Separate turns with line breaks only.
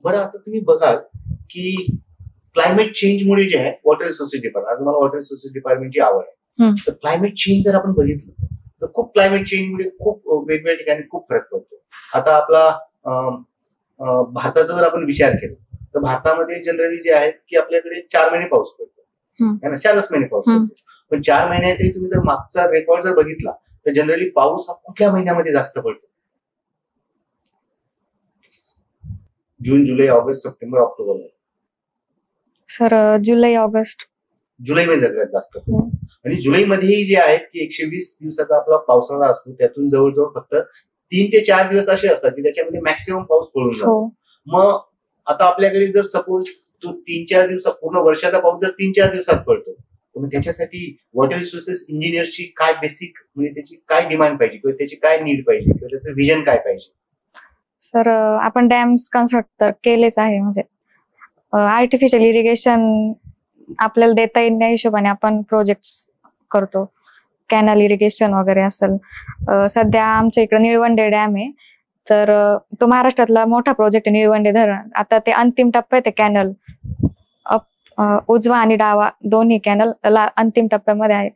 बरं आता तुम्ही बघाल की क्लायमेट चेंजमुळे जे आहे वॉटर रिसोर्सेस डिपार्टमेंट, आज मला वॉटर रिसोर्सेस डिपार्टमेंटची आवड आहे. तर क्लायमेट चेंज जर आपण बघितलं तर खूप क्लायमेट चेंजमुळे खूप वेगवेगळ्या ठिकाणी खूप फरक पडतो. आता आपला भारताचा जर आपण विचार केला तर भारतामध्ये जनरली जे आहे की आपल्याकडे 4 महिने पाऊस पडतो, है ना, 4च महिने पाऊस पडतो. पण 4 महिन्यातही तुम्ही जर मागचा रेकॉर्ड जर बघितला तर जनरली पाऊस हा कुठल्या महिन्यामध्ये जास्त पडतो? जून, जुलै, ऑगस्ट, सप्टेंबर, ऑक्टोबर.
सर जुलै ऑगस्ट.
जुलैमध्ये सगळ्यात जास्त पडतो. आणि जुलैमध्येही जे आहेत की 120 दिवसाचा आपला पावसाळा असतो, त्यातून जवळजवळ फक्त 3 ते 4 दिवस असे असतात की त्याच्यामध्ये मॅक्सिमम पाऊस पडून जातो. मग आता आपल्याकडे जर सपोज तो 3-4 दिवसात, पूर्ण वर्षाचा पाऊस जर 3-4 दिवसात पडतो, तर मग त्याच्यासाठी वॉटर रिसोर्सेस इंजिनियरची काय बेसिक, म्हणजे त्याची काय डिमांड पाहिजे किंवा त्याची काय नीड पाहिजे किंवा त्याचं विजन काय पाहिजे?
सर आपण डॅम्स कन्स्ट्रक्ट केलेच आहे, म्हणजे आर्टिफिशियल इरिगेशन आपल्याला देता येईल त्या हिशोबाने आपण प्रोजेक्ट करतो. कॅनल इरिगेशन वगैरे असेल. सध्या आमच्या इकडे निळवंडे डॅम आहे, तर तो महाराष्ट्रातला मोठा प्रोजेक्ट आहे निळवंडे धरण. आता ते अंतिम टप्प्यात आहे. कॅनल उजवा आणि डावा दोन्ही कॅनल अंतिम टप्प्यामध्ये आहे.